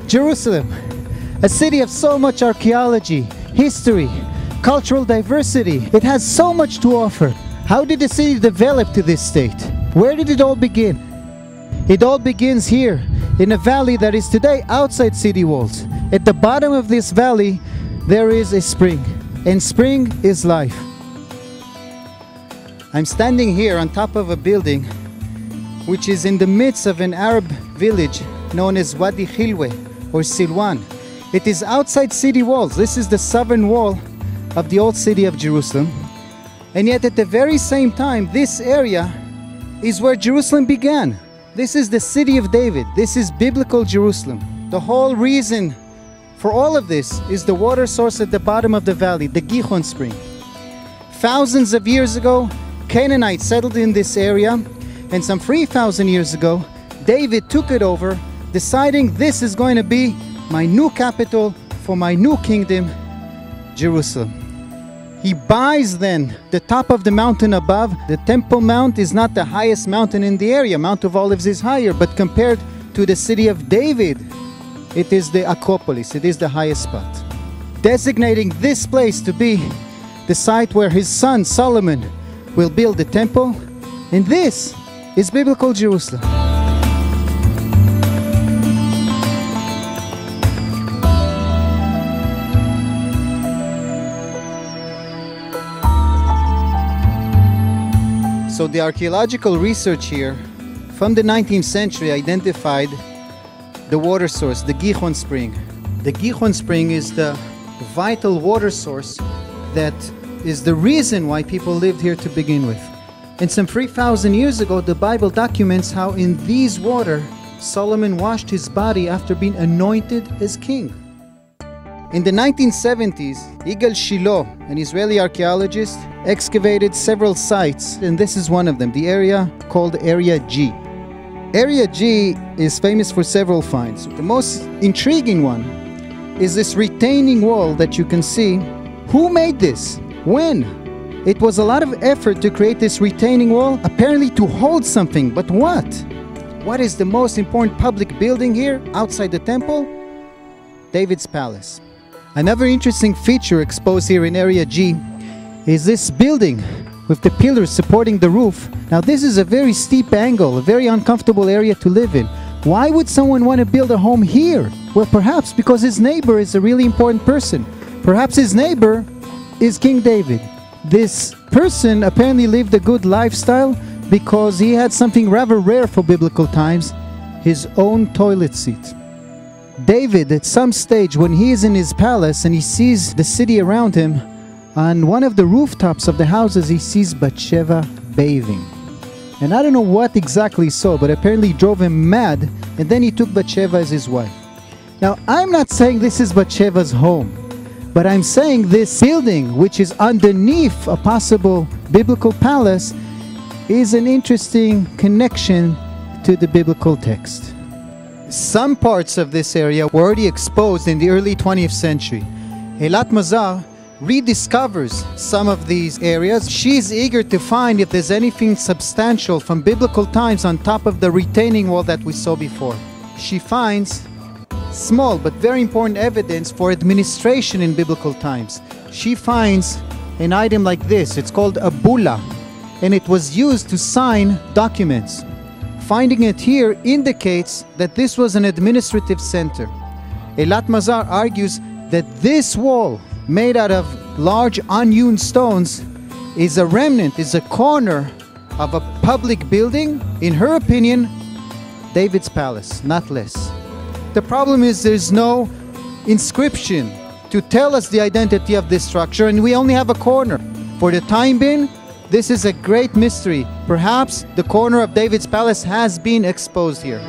Jerusalem, a city of so much archaeology, history, cultural diversity. It has so much to offer. How did the city develop to this state? Where did it all begin? It all begins here, in a valley that is today outside city walls. At the bottom of this valley, there is a spring, and spring is life. I'm standing here on top of a building which is in the midst of an Arab village known as Wadi Khilwe or Silwan. It is outside city walls. This is the southern wall of the old city of Jerusalem. And yet at the very same time, this area is where Jerusalem began. This is the city of David. This is biblical Jerusalem. The whole reason for all of this is the water source at the bottom of the valley, the Gihon spring. Thousands of years ago, Canaanites settled in this area, and some 3,000 years ago, David took it over, deciding this is going to be my new capital for my new kingdom, Jerusalem. He buys then the top of the mountain above. The Temple Mount is not the highest mountain in the area. Mount of Olives is higher, but compared to the city of David, it is the Acropolis. It is the highest spot. Designating this place to be the site where his son Solomon will build the temple. And this is biblical Jerusalem. So the archaeological research here from the 19th century identified the water source, the Gihon spring. The Gihon spring is the vital water source that is the reason why people lived here to begin with. And some 3,000 years ago, the Bible documents how in these water, Solomon washed his body after being anointed as king. In the 1970s, Yigal Shiloh, an Israeli archaeologist, excavated several sites, and this is one of them, the area called Area G. Area G is famous for several finds. The most intriguing one is this retaining wall that you can see. Who made this? When? It was a lot of effort to create this retaining wall, apparently to hold something, but what? What is the most important public building here outside the temple? David's palace. Another interesting feature exposed here in Area G is this building with the pillars supporting the roof. Now this is a very steep angle, a very uncomfortable area to live in. Why would someone want to build a home here? Well, perhaps because his neighbor is a really important person. Perhaps his neighbor is King David. This person apparently lived a good lifestyle because he had something rather rare for biblical times, his own toilet seat. David, at some stage when he is in his palace and he sees the city around him, on one of the rooftops of the houses he sees Bathsheba bathing. And I don't know what exactly he saw, but apparently drove him mad, and then he took Bathsheba as his wife. Now, I'm not saying this is Bathsheba's home, but I'm saying this building, which is underneath a possible biblical palace, is an interesting connection to the biblical text. Some parts of this area were already exposed in the early 20th century. Eilat Mazar rediscovers some of these areas. She's eager to find if there's anything substantial from biblical times on top of the retaining wall that we saw before. She finds small but very important evidence for administration in biblical times. She finds an item like this. It's called a bulla, and it was used to sign documents. Finding it here indicates that this was an administrative center. Eilat Mazar argues that this wall, made out of large unhewn stones, is a remnant, is a corner of a public building, in her opinion, David's palace, not less. The problem is there's no inscription to tell us the identity of this structure, and we only have a corner. For the time being, this is a great mystery. Perhaps the corner of David's palace has been exposed here.